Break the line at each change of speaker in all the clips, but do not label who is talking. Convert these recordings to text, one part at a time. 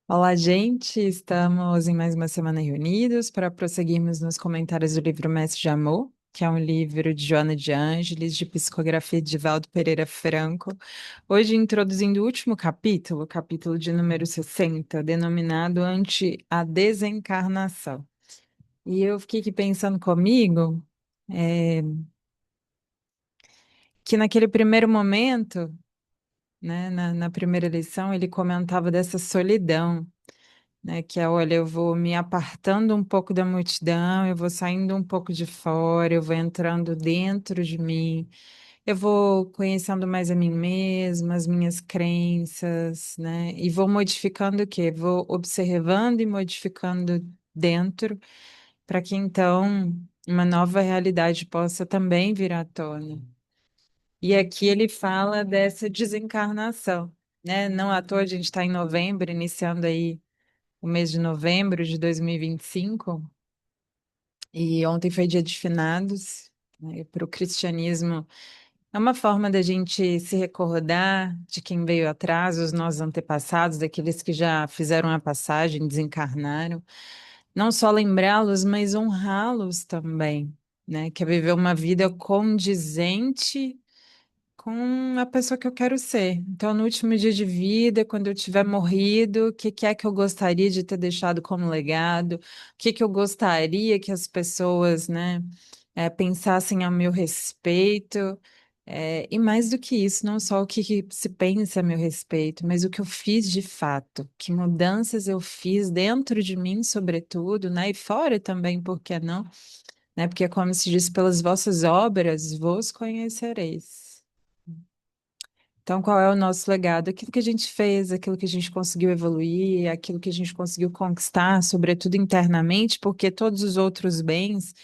Olá, gente! Estamos em mais uma semana reunidos para prosseguirmos nos comentários do livro Mestre de Amor, que é um livro de Joana de Ângeles, de psicografia de Valdo Pereira Franco. Hoje, introduzindo o último capítulo, o capítulo de número 60, denominado Ante a Desencarnação. E eu fiquei aqui pensando comigo, eh, que naquele primeiro momento, né, na primeira lição, ele comentava dessa solidão, né? Que é, olha, eu vou me apartando um pouco da multidão, eu vou saindo um pouco de fora, eu vou entrando dentro de mim, eu vou conhecendo mais a mim mesma, as minhas crenças, né? E vou modificando o quê? Vou observando e modificando dentro, para que então uma nova realidade possa também vir à tona. E aqui ele fala dessa desencarnação, né? Não à toa a gente está em novembro, iniciando aí o mês de novembro de 2025, e ontem foi dia de finados, né? Para o cristianismo é uma forma da gente se recordar de quem veio atrás, os nossos antepassados, daqueles que já fizeram a passagem, desencarnaram. Não só lembrá-los, mas honrá-los também, né? Que é viver uma vida condizente com a pessoa que eu quero ser. Então, no último dia de vida, quando eu tiver morrido, o que que é que eu gostaria de ter deixado como legado? O que que eu gostaria que as pessoas, né, pensassem a meu respeito? E mais do que isso, não só o que que se pensa a meu respeito, mas o que eu fiz de fato, que mudanças eu fiz dentro de mim, sobretudo, né, e fora também, por que não? Né, porque, como se diz, pelas vossas obras vos conhecereis. Então, qual é o nosso legado? Aquilo que a gente fez, aquilo que a gente conseguiu evoluir, aquilo que a gente conseguiu conquistar, sobretudo internamente, porque todos os outros bens,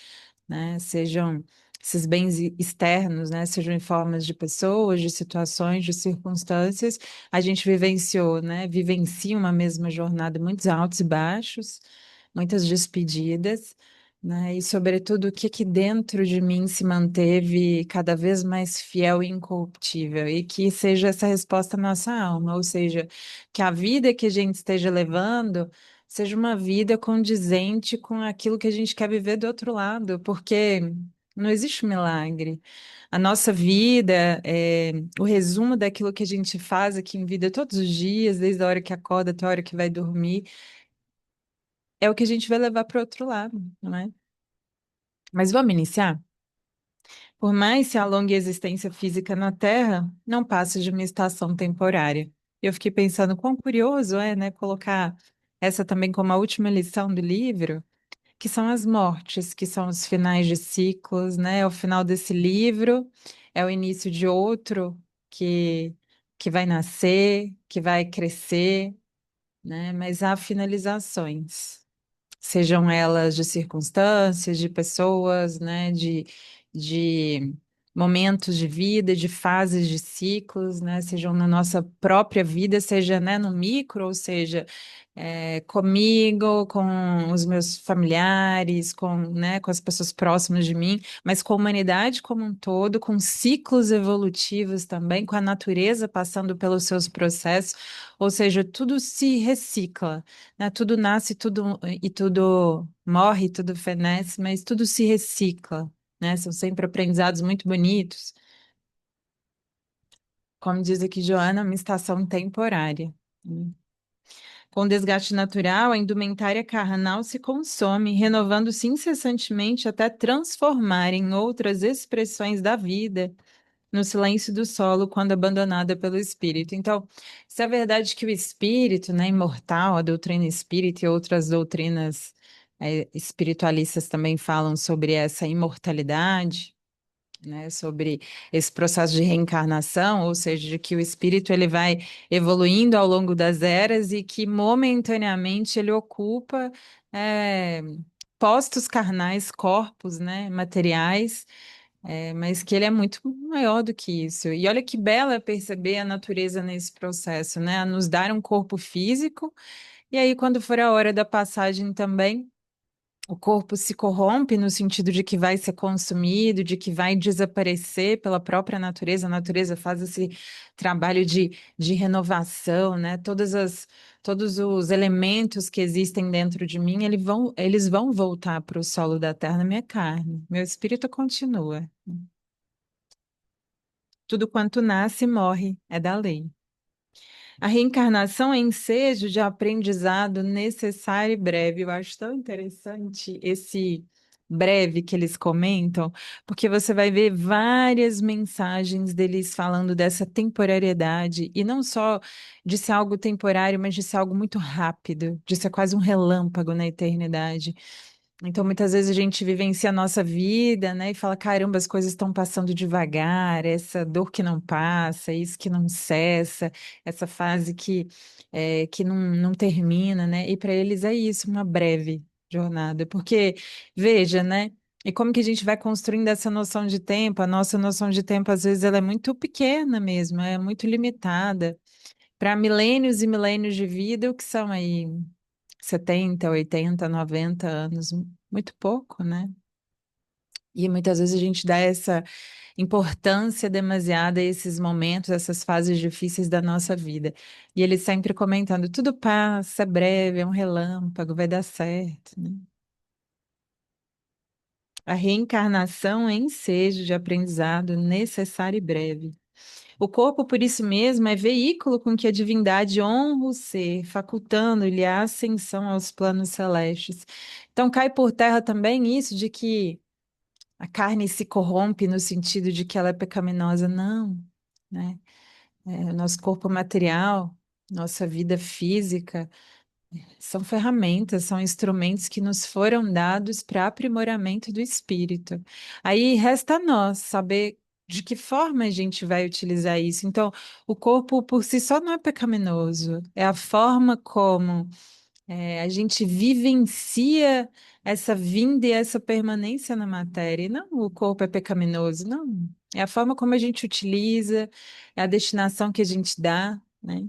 né, sejam esses bens externos, né, sejam em formas de pessoas, de situações, de circunstâncias, a gente vivenciou, né, vivencia uma mesma jornada, muitos altos e baixos, muitas despedidas, né, e sobretudo o que que dentro de mim se manteve cada vez mais fiel e incorruptível, e que seja essa resposta à nossa alma, ou seja, que a vida que a gente esteja levando seja uma vida condizente com aquilo que a gente quer viver do outro lado, porque não existe milagre. A nossa vida, o resumo daquilo que a gente faz aqui em vida todos os dias, desde a hora que acorda até a hora que vai dormir, é o que a gente vai levar para o outro lado, não é? Mas vamos iniciar? Por mais se alongue a existência física na Terra, não passa de uma estação temporária. Eu fiquei pensando quão curioso é, né, colocar essa também como a última lição do livro, que são as mortes, que são os finais de ciclos, né? É o final desse livro, é o início de outro que, que vai nascer, que vai crescer, né? Mas há finalizações, sejam elas de circunstâncias, de pessoas, né, de momentos de vida, de fases de ciclos, né, sejam na nossa própria vida, seja, né, no micro, ou seja, comigo, com os meus familiares, né, com as pessoas próximas de mim, mas com a humanidade como um todo, com ciclos evolutivos também, com a natureza passando pelos seus processos, ou seja, tudo se recicla, né? Tudo nasce, tudo e tudo morre, tudo fenece, mas tudo se recicla, né? São sempre aprendizados muito bonitos. Como diz aqui Joana, uma estação temporária, né? Com desgaste natural, a indumentária carnal se consome, renovando-se incessantemente até transformar em outras expressões da vida no silêncio do solo quando abandonada pelo espírito. Então, se é verdade que o espírito, né, imortal, a doutrina espírita e outras doutrinas espiritualistas também falam sobre essa imortalidade, né, sobre esse processo de reencarnação, ou seja, de que o espírito ele vai evoluindo ao longo das eras e que momentaneamente ele ocupa é, postos carnais, corpos, né, materiais, mas que ele é muito maior do que isso. E olha que bela perceber a natureza nesse processo, né? A nos dar um corpo físico, e aí, quando for a hora da passagem também, O corpo se corrompe no sentido de que vai ser consumido, de que vai desaparecer pela própria natureza. A natureza faz esse trabalho de renovação, né? Todos os elementos que existem dentro de mim, eles vão voltar para o solo da terra na minha carne. Meu espírito continua. Tudo quanto nasce morre, é da lei. A reencarnação é ensejo de aprendizado necessário e breve. Eu acho tão interessante esse breve que eles comentam, porque você vai ver várias mensagens deles falando dessa temporariedade, e não só de ser algo temporário, mas de ser algo muito rápido, de ser quase um relâmpago na eternidade. Então, muitas vezes a gente vivencia a nossa vida, né, e fala, caramba, as coisas estão passando devagar, essa dor que não passa, isso que não cessa, essa fase que não termina, né? E para eles é isso, uma breve jornada. Porque, veja, né? E como que a gente vai construindo essa noção de tempo? A nossa noção de tempo, às vezes, ela é muito pequena mesmo, é muito limitada. Para milênios e milênios de vida, o que são aí? 70, 80, 90 anos, muito pouco, né? E muitas vezes a gente dá essa importância demasiada a esses momentos, essas fases difíceis da nossa vida. E ele sempre comentando: tudo passa, é breve, é um relâmpago, vai dar certo, né? A reencarnação é ensejo de aprendizado necessário e breve. O corpo, por isso mesmo, é veículo com que a divindade honra o ser, facultando-lhe a ascensão aos planos celestes. Então, cai por terra também isso de que a carne se corrompe no sentido de que ela é pecaminosa. Não, né? É, o nosso corpo material, nossa vida física, são ferramentas, são instrumentos que nos foram dados para aprimoramento do espírito. Aí resta a nós saber de que forma a gente vai utilizar isso. Então, o corpo por si só não é pecaminoso, é a forma como a gente vivencia essa vinda e essa permanência na matéria. E não o corpo é pecaminoso, não. É a forma como a gente utiliza, é a destinação que a gente dá, né?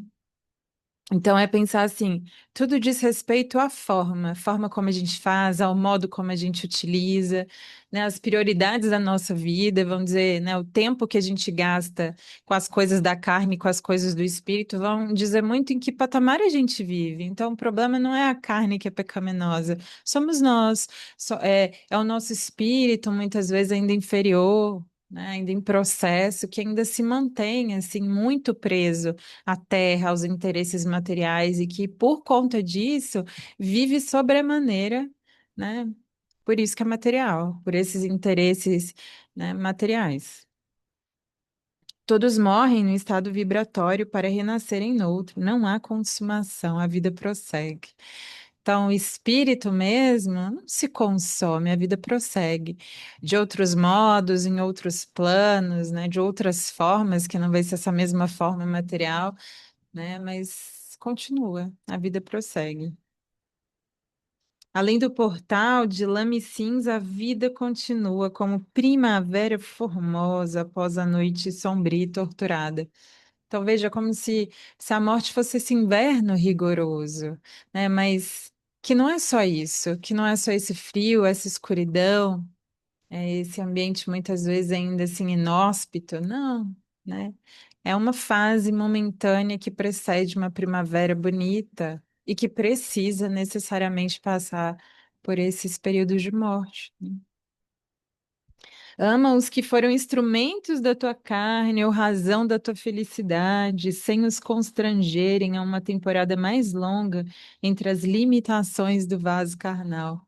Então, é pensar assim, tudo diz respeito à forma, a forma como a gente faz, ao modo como a gente utiliza, né, as prioridades da nossa vida, vamos dizer, né, o tempo que a gente gasta com as coisas da carne, com as coisas do espírito, vão dizer muito em que patamar a gente vive. Então, o problema não é a carne que é pecaminosa, somos nós, é o nosso espírito, muitas vezes ainda inferior, né, ainda em processo, que ainda se mantém, assim, muito preso à terra, aos interesses materiais e que, por conta disso, vive sobremaneira, né? Por isso que é material, por esses interesses, né, materiais. Todos morrem no estado vibratório para renascerem noutro. Não há consumação, a vida prossegue. Então, o espírito mesmo não se consome, a vida prossegue de outros modos, em outros planos, né, de outras formas, que não vai ser essa mesma forma material, né? Mas continua, a vida prossegue. Além do portal de lame cinza, a vida continua como primavera formosa após a noite sombria e torturada. Então veja como se a morte fosse esse inverno rigoroso, né? Mas que não é só isso, que não é só esse frio, essa escuridão, esse ambiente muitas vezes ainda assim inóspito, não, né? É uma fase momentânea que precede uma primavera bonita e que precisa necessariamente passar por esses períodos de morte, né? Ama os que foram instrumentos da tua carne ou razão da tua felicidade, sem os constrangerem a uma temporada mais longa entre as limitações do vaso carnal.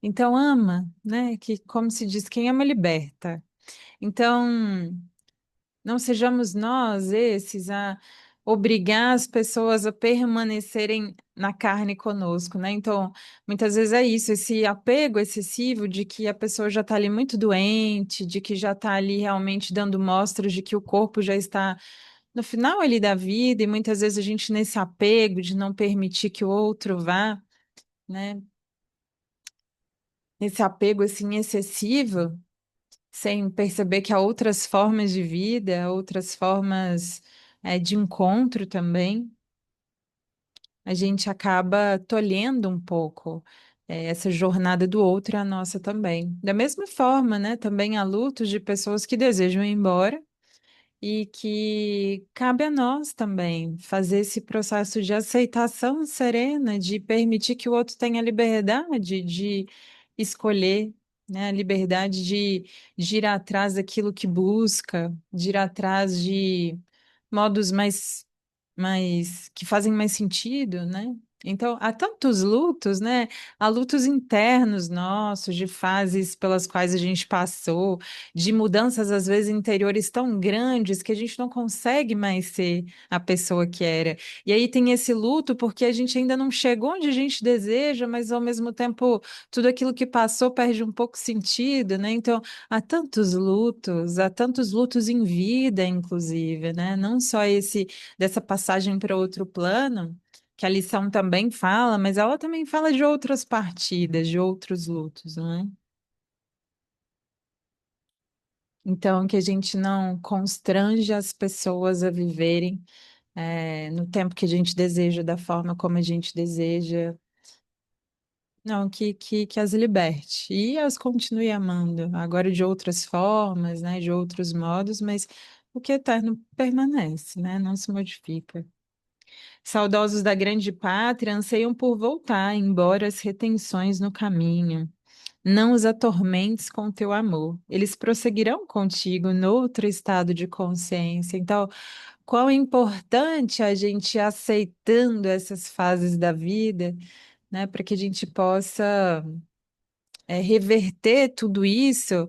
Então ama, né? Que como se diz, quem ama liberta. Então, não sejamos nós esses a obrigar as pessoas a permanecerem na carne conosco, né? Então, muitas vezes é isso, esse apego excessivo de que a pessoa já está ali muito doente, de que já está ali realmente dando mostras de que o corpo já está no final ali da vida, e muitas vezes a gente nesse apego de não permitir que o outro vá, né? Nesse apego assim excessivo sem perceber que há outras formas de vida, outras formas, de encontro também, a gente acaba tolhendo um pouco, essa jornada do outro é a nossa também. Da mesma forma, né? Também há lutos de pessoas que desejam ir embora e que cabe a nós também fazer esse processo de aceitação serena, de permitir que o outro tenha liberdade de escolher, né? A liberdade de ir atrás daquilo que busca, de ir atrás de modos mais que fazem mais sentido, né? Então, há tantos lutos, né? Há lutos internos nossos, de fases pelas quais a gente passou, de mudanças, às vezes, interiores tão grandes que a gente não consegue mais ser a pessoa que era. E aí tem esse luto porque a gente ainda não chegou onde a gente deseja, mas ao mesmo tempo tudo aquilo que passou perde um pouco sentido, né? Então, há tantos lutos em vida, inclusive, né? Não só esse dessa passagem para outro plano, que a lição também fala, mas ela também fala de outras partidas, de outros lutos, não é? Então, que a gente não constrange as pessoas a viverem no tempo que a gente deseja, da forma como a gente deseja. Não, que as liberte e as continue amando, agora de outras formas, né, de outros modos, mas o que é eterno permanece, né, não se modifica. Saudosos da grande pátria anseiam por voltar, embora as retenções no caminho. Não os atormentes com teu amor. Eles prosseguirão contigo noutro estado de consciência. Então, quão importante a gente ir aceitando essas fases da vida, né, para que a gente possa reverter tudo isso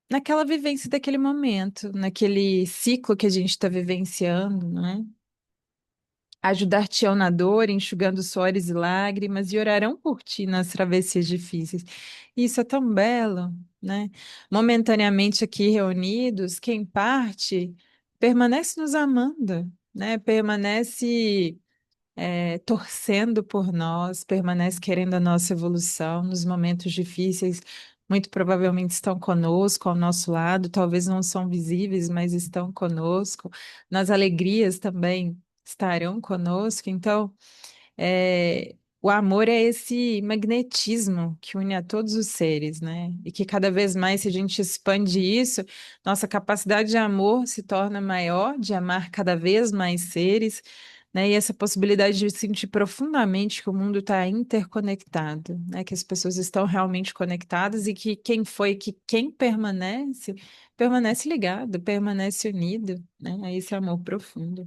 naquela vivência daquele momento, naquele ciclo que a gente está vivenciando, né? Ajudar-te-ão na dor, enxugando suores e lágrimas, e orarão por ti nas travessias difíceis. Isso é tão belo, né? Momentaneamente aqui reunidos, quem parte permanece nos amando, né? Permanece torcendo por nós, permanece querendo a nossa evolução nos momentos difíceis. Muito provavelmente estão conosco, ao nosso lado, talvez não são visíveis, mas estão conosco. Nas alegrias também estarão conosco. Então, o amor é esse magnetismo que une a todos os seres, né? E que cada vez mais, se a gente expande isso, nossa capacidade de amor se torna maior, de amar cada vez mais seres, né? E essa possibilidade de sentir profundamente que o mundo está interconectado, né? Que as pessoas estão realmente conectadas e que quem permanece, permanece ligado, permanece unido, né? A esse amor profundo.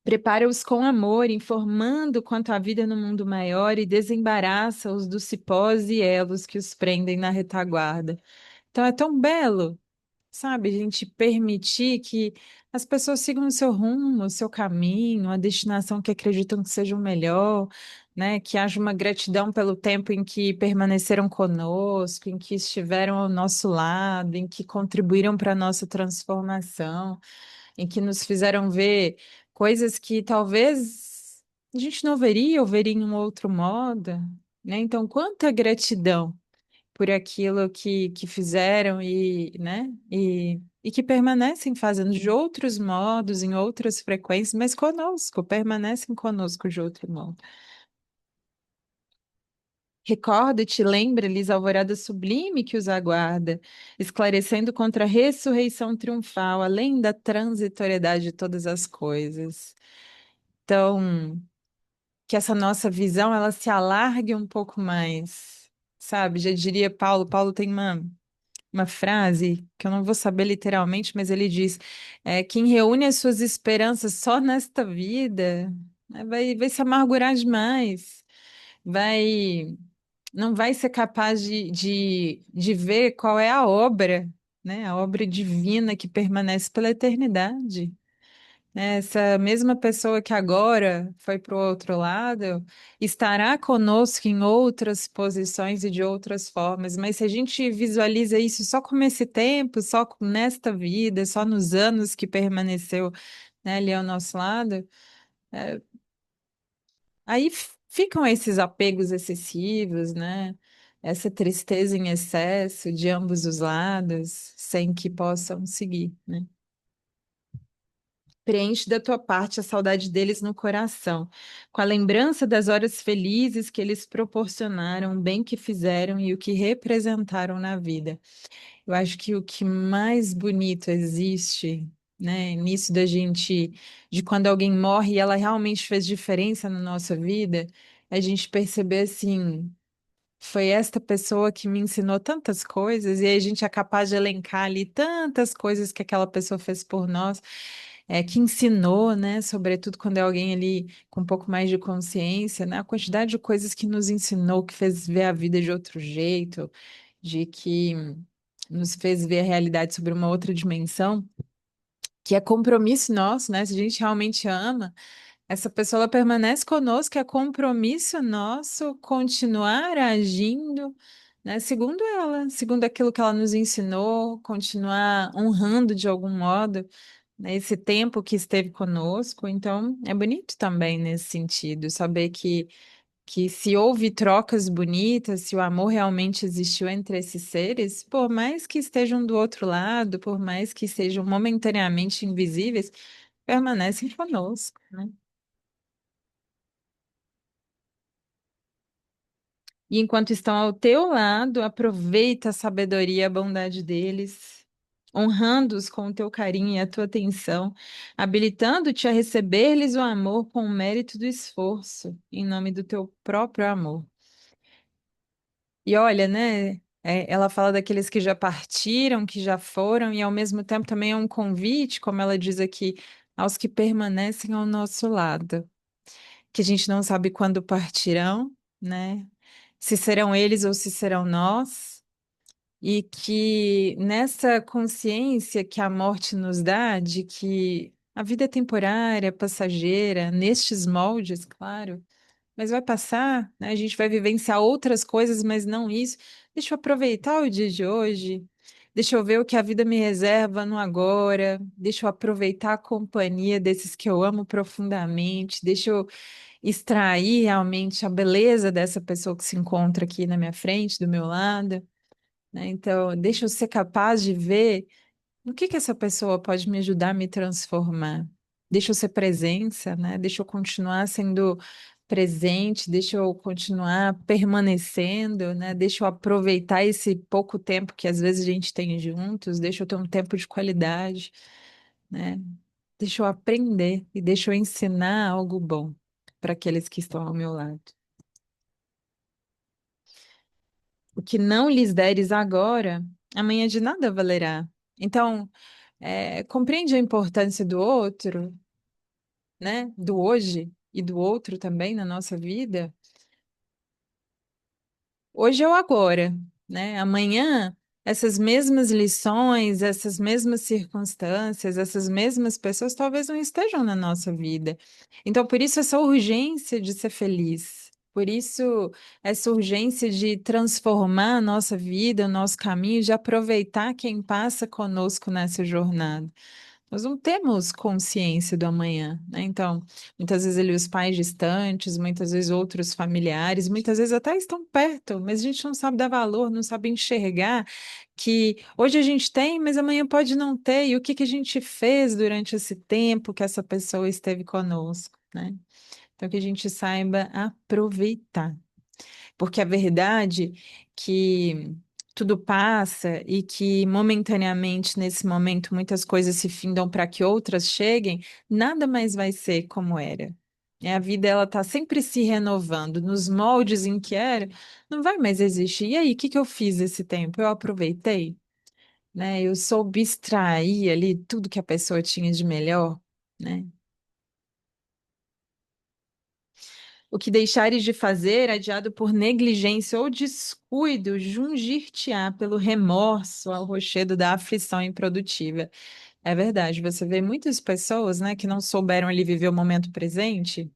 Prepara-os com amor, informando quanto à vida no mundo maior e desembaraça-os dos cipós e elos que os prendem na retaguarda. Então é tão belo, sabe, a gente permitir que as pessoas sigam o seu rumo, o seu caminho, a destinação que acreditam que seja o melhor, né? Que haja uma gratidão pelo tempo em que permaneceram conosco, em que estiveram ao nosso lado, em que contribuíram para a nossa transformação, em que nos fizeram ver coisas que talvez a gente não veria ou veria em um outro modo, né? Então, quanta gratidão por aquilo que fizeram né? E que permanecem fazendo de outros modos, em outras frequências, mas conosco, permanecem conosco de outro modo. Recorda-te, lembra-lhes a alvorada sublime que os aguarda, esclarecendo contra a ressurreição triunfal, além da transitoriedade de todas as coisas. Então, que essa nossa visão ela se alargue um pouco mais, sabe? Já diria Paulo, Paulo tem uma frase que eu não vou saber literalmente, mas ele diz: quem reúne as suas esperanças só nesta vida, né, vai se amargurar demais, vai não vai ser capaz de ver qual é a obra, né? A obra divina que permanece pela eternidade, né? Essa mesma pessoa que agora foi para o outro lado estará conosco em outras posições e de outras formas, mas se a gente visualiza isso só como esse tempo, nesta vida, só nos anos que permaneceu, né, ali ao nosso lado, aí ficam esses apegos excessivos, né? Essa tristeza em excesso de ambos os lados, sem que possam seguir, né? Preenche da tua parte a saudade deles no coração, com a lembrança das horas felizes que eles proporcionaram, o bem que fizeram e o que representaram na vida. Eu acho que o que mais bonito existe, né, nisso da gente, de quando alguém morre e ela realmente fez diferença na nossa vida, é a gente perceber assim. Foi esta pessoa que me ensinou tantas coisas, e aí a gente é capaz de elencar ali tantas coisas que aquela pessoa fez por nós, que ensinou, né? Sobretudo quando é alguém ali com um pouco mais de consciência, né? A quantidade de coisas que nos ensinou, que fez ver a vida de outro jeito, de que nos fez ver a realidade sobre uma outra dimensão, que é compromisso nosso, né? Se a gente realmente ama. Essa pessoa ela permanece conosco, é compromisso nosso continuar agindo, né, segundo ela, segundo aquilo que ela nos ensinou, continuar honrando de algum modo, né, esse tempo que esteve conosco. Então, é bonito também nesse sentido, saber que se houve trocas bonitas, se o amor realmente existiu entre esses seres, por mais que estejam do outro lado, por mais que sejam momentaneamente invisíveis, permanecem conosco, né? E enquanto estão ao teu lado, aproveita a sabedoria e a bondade deles, honrando-os com o teu carinho e a tua atenção, habilitando-te a receber-lhes o amor com o mérito do esforço, em nome do teu próprio amor. E olha, né? Ela fala daqueles que já partiram, que já foram, e ao mesmo tempo também é um convite, como ela diz aqui, aos que permanecem ao nosso lado, que a gente não sabe quando partirão, né? Se serão eles ou se serão nós, e que nessa consciência que a morte nos dá de que a vida é temporária, passageira, nestes moldes, claro, mas vai passar, né? A gente vai vivenciar outras coisas, mas não isso. Deixa eu aproveitar o dia de hoje. Deixa eu ver o que a vida me reserva no agora. Deixa eu aproveitar a companhia desses que eu amo profundamente. Deixa eu extrair realmente a beleza dessa pessoa que se encontra aqui na minha frente, do meu lado, né? Então, deixa eu ser capaz de ver no que essa pessoa pode me ajudar a me transformar. Deixa eu ser presença, né? Deixa eu continuar sendo presente, deixa eu continuar permanecendo, né? Deixa eu aproveitar esse pouco tempo que às vezes a gente tem juntos, deixa eu ter um tempo de qualidade, né? Deixa eu aprender e deixa eu ensinar algo bom para aqueles que estão ao meu lado. O que não lhes deres agora, amanhã de nada valerá. Então, compreende a importância do outro, né? Do hoje e do outro também na nossa vida. Hoje é o agora, né? Amanhã, essas mesmas lições, essas mesmas circunstâncias, essas mesmas pessoas talvez não estejam na nossa vida. Então, por isso, essa urgência de ser feliz. Por isso, essa urgência de transformar a nossa vida, o nosso caminho, de aproveitar quem passa conosco nessa jornada. Nós não temos consciência do amanhã, né? Então, muitas vezes ali os pais distantes, muitas vezes outros familiares, muitas vezes até estão perto, mas a gente não sabe dar valor, não sabe enxergar que hoje a gente tem, mas amanhã pode não ter, e o que que a gente fez durante esse tempo que essa pessoa esteve conosco, né? Então, que a gente saiba aproveitar. Porque a verdade que tudo passa e que momentaneamente, nesse momento, muitas coisas se findam para que outras cheguem, nada mais vai ser como era. A vida ela está sempre se renovando, nos moldes em que era, não vai mais existir. E aí, o que que eu fiz esse tempo? Eu aproveitei, né? Eu soube extrair ali tudo que a pessoa tinha de melhor, né? O que deixares de fazer, adiado por negligência ou descuido, jungir-te-á pelo remorso ao rochedo da aflição improdutiva. É verdade, você vê muitas pessoas, né, que não souberam ali viver o momento presente.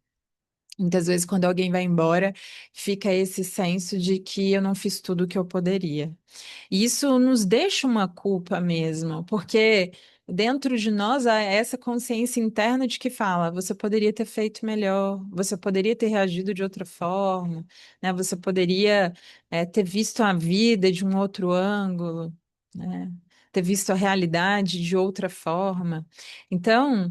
Muitas vezes, quando alguém vai embora, fica esse senso de que eu não fiz tudo o que eu poderia. E isso nos deixa uma culpa mesmo, porque dentro de nós há essa consciência interna de que fala, você poderia ter feito melhor, você poderia ter reagido de outra forma, né? Você poderia, ter visto a vida de um outro ângulo, né? Ter visto a realidade de outra forma. Então,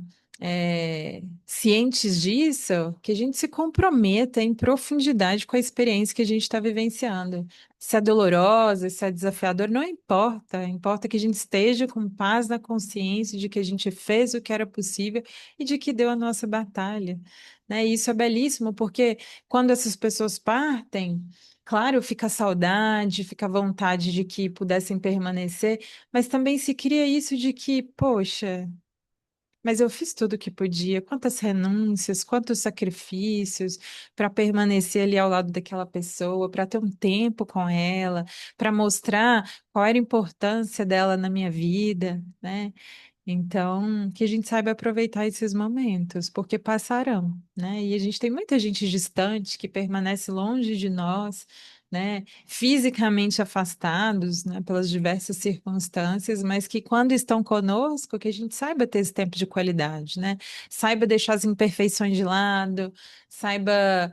cientes disso, que a gente se comprometa em profundidade com a experiência que a gente está vivenciando. Se é dolorosa, se é desafiador, não importa. Importa que a gente esteja com paz na consciência de que a gente fez o que era possível e de que deu a nossa batalha. Né? E isso é belíssimo, porque quando essas pessoas partem, claro, fica a saudade, fica a vontade de que pudessem permanecer, mas também se cria isso de que, poxa. Mas eu fiz tudo o que podia, quantas renúncias, quantos sacrifícios para permanecer ali ao lado daquela pessoa, para ter um tempo com ela, para mostrar qual era a importância dela na minha vida, né? Então, que a gente saiba aproveitar esses momentos, porque passarão, né? E a gente tem muita gente distante que permanece longe de nós, né? Fisicamente afastados, né? Pelas diversas circunstâncias, mas que quando estão conosco, que a gente saiba ter esse tempo de qualidade, né? Saiba deixar as imperfeições de lado, saiba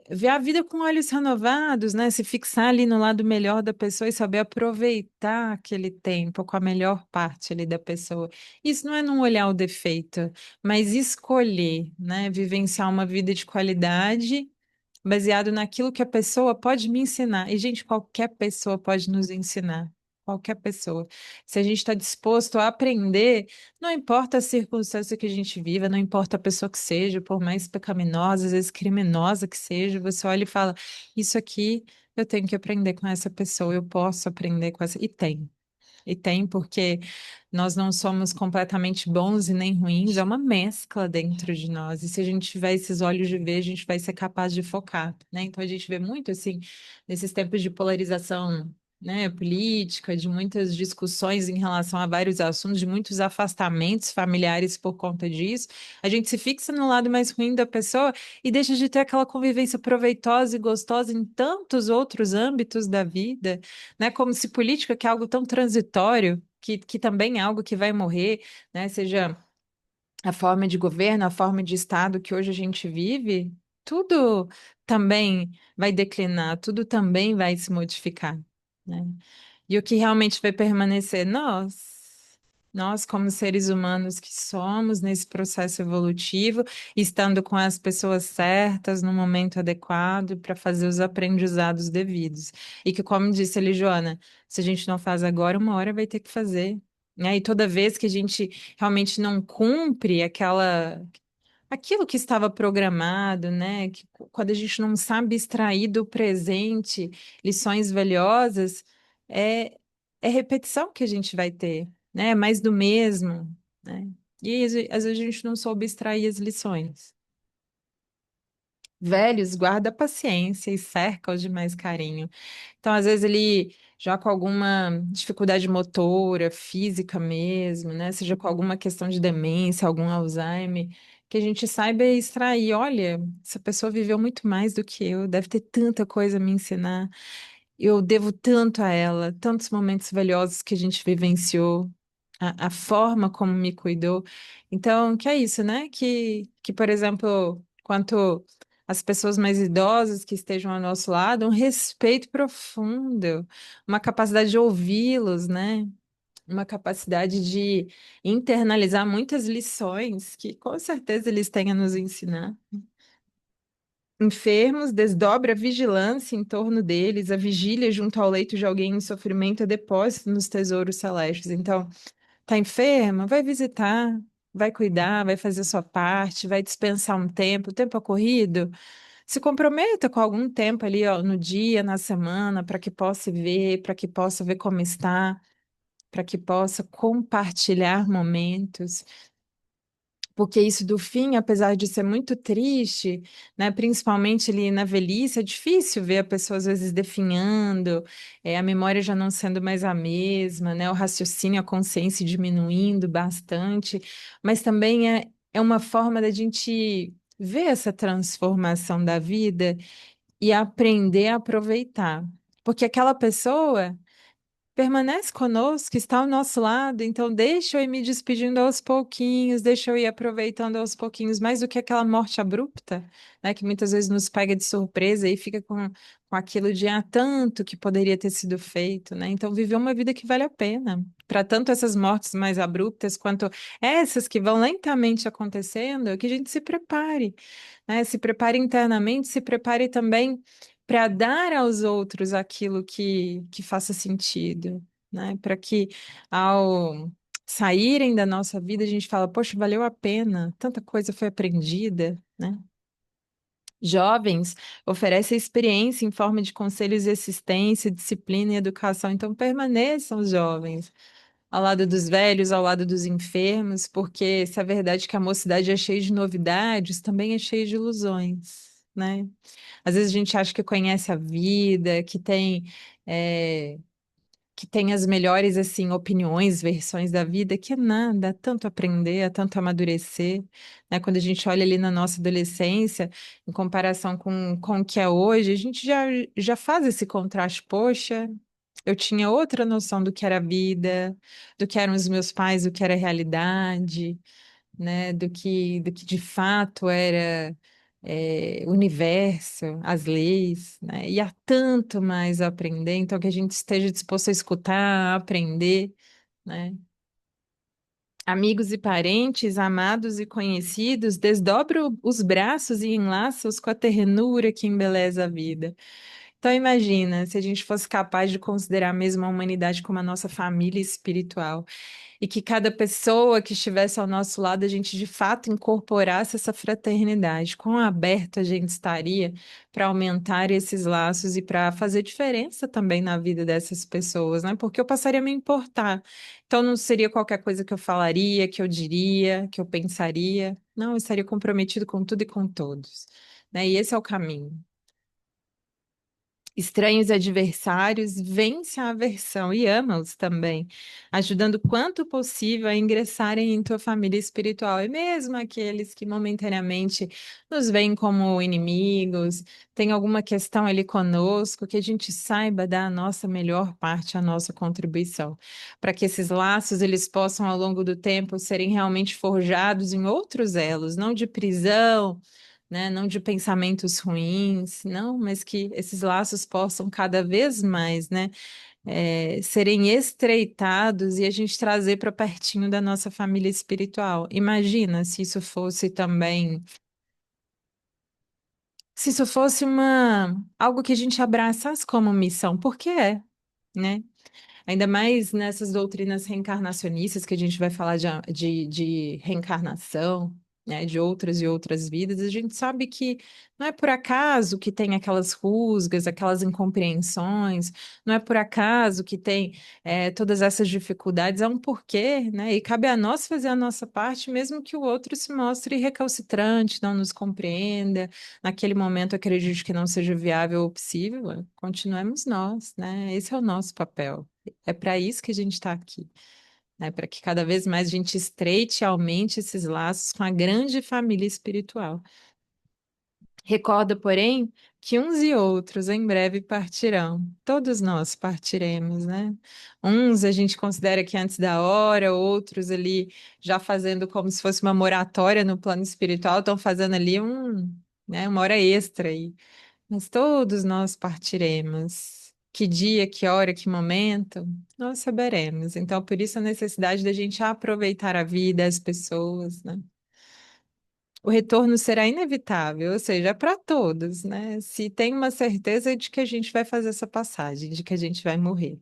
ver a vida com olhos renovados, né? Se fixar ali no lado melhor da pessoa e saber aproveitar aquele tempo com a melhor parte ali da pessoa. Isso não é não olhar o defeito, mas escolher, né? Vivenciar uma vida de qualidade baseado naquilo que a pessoa pode me ensinar. E, gente, qualquer pessoa pode nos ensinar. Qualquer pessoa. Se a gente está disposto a aprender, não importa a circunstância que a gente viva, não importa a pessoa que seja, por mais pecaminosa, às vezes criminosa que seja, você olha e fala: Isso aqui eu tenho que aprender com essa pessoa, eu posso aprender com essa. E tem. E tem, porque nós não somos completamente bons e nem ruins, é uma mescla dentro de nós. E se a gente tiver esses olhos de ver, a gente vai ser capaz de focar, né? Então a gente vê muito assim, nesses tempos de polarização, né, política, de muitas discussões em relação a vários assuntos, de muitos afastamentos familiares por conta disso. A gente se fixa no lado mais ruim da pessoa e deixa de ter aquela convivência proveitosa e gostosa em tantos outros âmbitos da vida, né? Como se política, que é algo tão transitório, que também é algo que vai morrer, né? Seja a forma de governo, a forma de Estado que hoje a gente vive, tudo também vai declinar, tudo também vai se modificar, né? E o que realmente vai permanecer? Nós, como seres humanos que somos nesse processo evolutivo, estando com as pessoas certas no momento adequado para fazer os aprendizados devidos. E que, como disse a Joana, se a gente não faz agora, uma hora vai ter que fazer. Né? E toda vez que a gente realmente não cumpre aquilo que estava programado, né? Que quando a gente não sabe extrair do presente lições valiosas, é, é repetição que a gente vai ter, né? Mais do mesmo, né? E às vezes a gente não soube extrair as lições. Velhos, guarda paciência e cerca-os de mais carinho. Então, às vezes, ele já com alguma dificuldade motora, física mesmo, né? Seja com alguma questão de demência, algum Alzheimer, que a gente saiba extrair. Olha, essa pessoa viveu muito mais do que eu, deve ter tanta coisa a me ensinar. Eu devo tanto a ela, tantos momentos valiosos que a gente vivenciou, a forma como me cuidou. Então, que é isso, né? Por exemplo, quanto as pessoas mais idosas que estejam ao nosso lado, um respeito profundo, uma capacidade de ouvi-los, né? Uma capacidade de internalizar muitas lições que com certeza eles têm a nos ensinar. Enfermos, desdobre a vigilância em torno deles, a vigília junto ao leito de alguém em sofrimento é depósito nos tesouros celestes. Então, tá enferma? Vai visitar, vai cuidar, vai fazer a sua parte, vai dispensar um tempo, o tempo é corrido. Se comprometa com algum tempo ali, ó, no dia, na semana, para que possa ver como está, para que possa compartilhar momentos. Porque isso do fim, apesar de ser muito triste, né, principalmente ali na velhice, é difícil ver a pessoa às vezes definhando, a memória já não sendo mais a mesma, né, o raciocínio, a consciência diminuindo bastante, mas também é uma forma da gente ver essa transformação da vida e aprender a aproveitar. Porque aquela pessoa permanece conosco, está ao nosso lado, então deixa eu ir me despedindo aos pouquinhos, deixa eu ir aproveitando aos pouquinhos, mais do que aquela morte abrupta, né, que muitas vezes nos pega de surpresa e fica com aquilo de tanto que poderia ter sido feito, né? Então viver uma vida que vale a pena. para tanto essas mortes mais abruptas quanto essas que vão lentamente acontecendo, que a gente se prepare, né? Se prepare internamente, se prepare também para dar aos outros aquilo que faça sentido, né? Para que ao saírem da nossa vida a gente fala, poxa, valeu a pena, tanta coisa foi aprendida, né? Jovens oferecem experiência em forma de conselhos de assistência, disciplina e educação, então permaneçam jovens, ao lado dos velhos, ao lado dos enfermos, porque se é verdade que a mocidade é cheia de novidades, também é cheia de ilusões, né? Às vezes a gente acha que conhece a vida, eh, que tem as melhores assim opiniões, versões da vida, que é nada, há tanto aprender, há tanto amadurecer, né? Quando a gente olha ali na nossa adolescência, em comparação com o que é hoje, a gente já faz esse contraste, poxa, eu tinha outra noção do que era vida, do que eram os meus pais, do que era a realidade, né, do que de fato era o universo, as leis, né? E há tanto mais a aprender, então que a gente esteja disposto a escutar, a aprender, né? Amigos e parentes, amados e conhecidos, desdobra os braços e enlaça-os com a ternura que embeleza a vida. Então imagina se a gente fosse capaz de considerar mesmo a humanidade como a nossa família espiritual e que cada pessoa que estivesse ao nosso lado, a gente de fato incorporasse essa fraternidade. Quão aberto a gente estaria para aumentar esses laços e para fazer diferença também na vida dessas pessoas, né? Porque eu passaria a me importar. Então não seria qualquer coisa que eu falaria, que eu diria, que eu pensaria. Não, eu estaria comprometido com tudo e com todos, né? E esse é o caminho. Estranhos adversários, vence a aversão e ama-os também, ajudando quanto possível a ingressarem em tua família espiritual. E mesmo aqueles que momentaneamente nos veem como inimigos, tem alguma questão ali conosco, que a gente saiba dar a nossa melhor parte, a nossa contribuição, para que esses laços eles possam ao longo do tempo serem realmente forjados em outros elos, não de prisão, né? Não de pensamentos ruins, não, mas que esses laços possam cada vez mais, né, serem estreitados e a gente trazer para pertinho da nossa família espiritual. Imagina se isso fosse também, se isso fosse algo que a gente abraçasse como missão, porque é, né? Ainda mais nessas doutrinas reencarnacionistas que a gente vai falar de reencarnação, né, de outras e outras vidas, a gente sabe que não é por acaso que tem aquelas rusgas, aquelas incompreensões, não é por acaso que tem todas essas dificuldades, é um porquê, né? E cabe a nós fazer a nossa parte, mesmo que o outro se mostre recalcitrante, não nos compreenda, naquele momento acredite que não seja viável ou possível, continuemos nós, né? Esse é o nosso papel. É para isso que a gente está aqui, né? Para que cada vez mais a gente estreite e aumente esses laços com a grande família espiritual. Recorda, porém, que uns e outros em breve partirão. Todos nós partiremos, né? Uns a gente considera que antes da hora, outros ali já fazendo como se fosse uma moratória no plano espiritual, estão fazendo ali né, uma hora extra aí. Mas todos nós partiremos. Que dia, que hora, que momento, nós saberemos. Então, por isso a necessidade da gente aproveitar a vida, as pessoas, né? O retorno será inevitável, ou seja, para todos, né? Se tem uma certeza de que a gente vai fazer essa passagem, de que a gente vai morrer.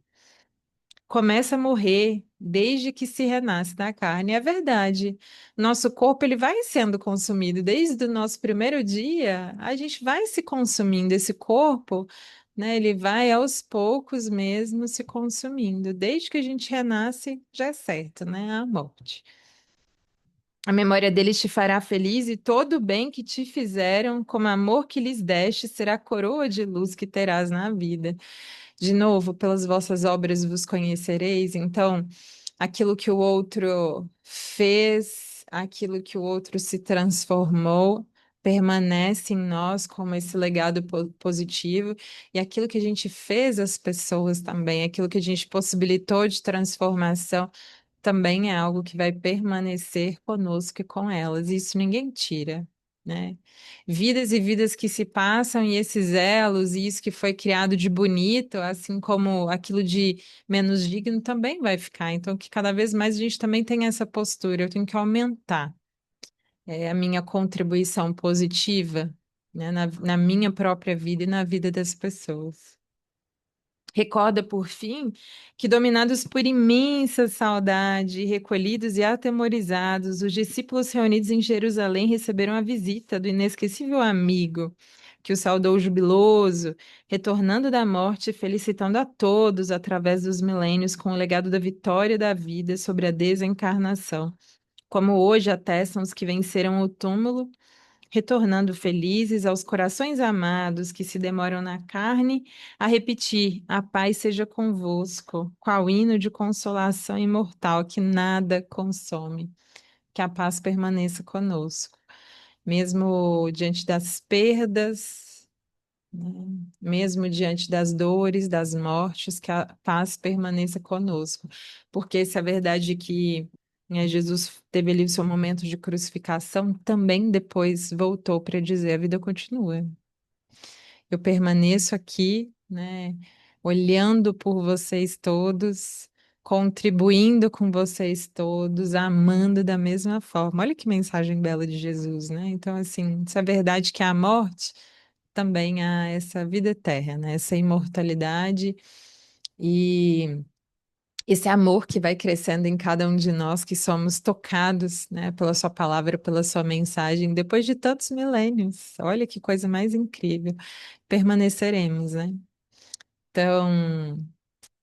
Começa a morrer desde que se renasce da carne. É verdade. Nosso corpo ele vai sendo consumido desde o nosso primeiro dia. A gente vai se consumindo esse corpo, né? Ele vai aos poucos mesmo se consumindo. Desde que a gente renasce, já é certo, né? A morte. A memória deles te fará feliz e todo o bem que te fizeram, como amor que lhes deste, será a coroa de luz que terás na vida. De novo, pelas vossas obras vos conhecereis. Então, aquilo que o outro fez, aquilo que o outro se transformou, permanece em nós como esse legado positivo, e aquilo que a gente fez às pessoas também, aquilo que a gente possibilitou de transformação, também é algo que vai permanecer conosco e com elas. Isso ninguém tira. né? Vidas e vidas que se passam e esses elos e isso que foi criado de bonito, assim como aquilo de menos digno também vai ficar. Então, que cada vez mais a gente também tem essa postura, eu tenho que aumentar a minha contribuição positiva, né, na minha própria vida e na vida das pessoas. Recorda, por fim, que, dominados por imensa saudade, recolhidos e atemorizados, os discípulos reunidos em Jerusalém receberam a visita do inesquecível amigo, que o saudou jubiloso, retornando da morte e felicitando a todos através dos milênios com o legado da vitória da vida sobre a desencarnação, como hoje atestam os que venceram o túmulo, retornando felizes aos corações amados que se demoram na carne a repetir: a paz seja convosco, qual hino de consolação imortal que nada consome, que a paz permaneça conosco, mesmo diante das perdas, né? Mesmo diante das dores, das mortes, que a paz permaneça conosco, porque se a verdade é que Jesus teve ali o seu momento de crucificação, também depois voltou para dizer: a vida continua. Eu permaneço aqui, né, olhando por vocês todos, contribuindo com vocês todos, amando da mesma forma. Olha que mensagem bela de Jesus, né? Então, assim, se é verdade que há a morte, também há essa vida eterna, né? Essa imortalidade e esse amor que vai crescendo em cada um de nós que somos tocados, né, pela sua palavra, pela sua mensagem, depois de tantos milênios. Olha que coisa mais incrível. Permaneceremos, né? Então,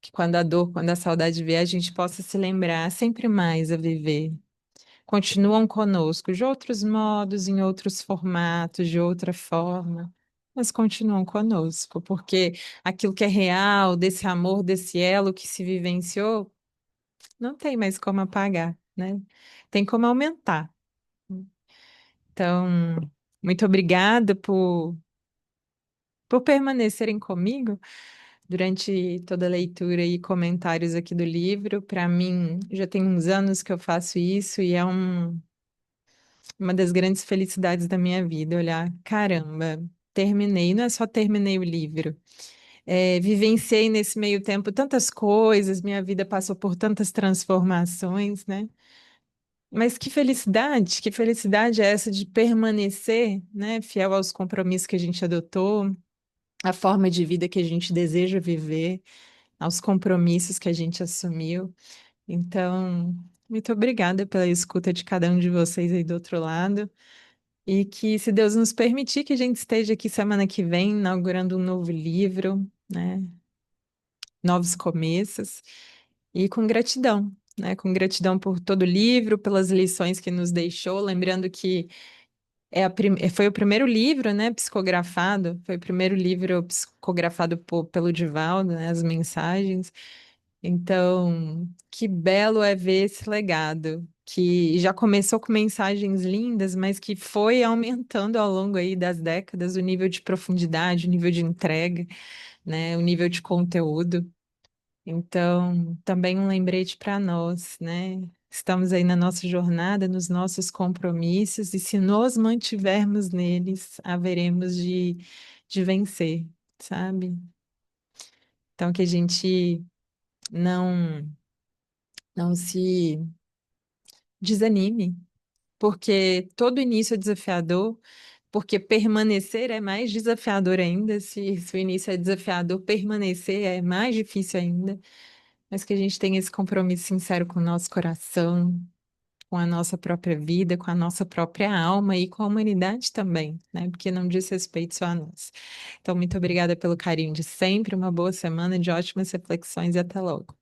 que quando a dor, quando a saudade vier, a gente possa se lembrar sempre mais a viver. Continuam conosco de outros modos, em outros formatos, de outra forma, mas continuam conosco, porque aquilo que é real, desse amor, desse elo que se vivenciou, não tem mais como apagar, né? Tem como aumentar. Então, muito obrigada por permanecerem comigo durante toda a leitura e comentários aqui do livro. Para mim, já tem uns anos que eu faço isso e é uma das grandes felicidades da minha vida, olhar, caramba, terminei, não é só terminei o livro. Vivenciei nesse meio tempo tantas coisas, minha vida passou por tantas transformações, né? Mas que felicidade é essa de permanecer, né, fiel aos compromissos que a gente adotou, à forma de vida que a gente deseja viver, aos compromissos que a gente assumiu. Então, muito obrigada pela escuta de cada um de vocês aí do outro lado. E que, se Deus nos permitir, que a gente esteja aqui semana que vem, inaugurando um novo livro, né? Novos começos. E com gratidão, né? Com gratidão por todo o livro, pelas lições que nos deixou. Lembrando que foi o primeiro livro, né? Psicografado. Foi o primeiro livro psicografado pelo Divaldo, né? As mensagens. Então, que belo é ver esse legado, que já começou com mensagens lindas, mas que foi aumentando ao longo aí das décadas o nível de profundidade, o nível de entrega, né, o nível de conteúdo. Então, também um lembrete para nós, né? Estamos aí na nossa jornada, nos nossos compromissos, e se nos mantivermos neles, haveremos de vencer, sabe? Então, que a gente não não se desanime, porque todo início é desafiador, porque permanecer é mais desafiador ainda. Se o início é desafiador, permanecer é mais difícil ainda. Mas que a gente tenha esse compromisso sincero com o nosso coração, com a nossa própria vida, com a nossa própria alma e com a humanidade também, né? Porque não diz respeito só a nós. Então, muito obrigada pelo carinho de sempre, uma boa semana de ótimas reflexões e até logo.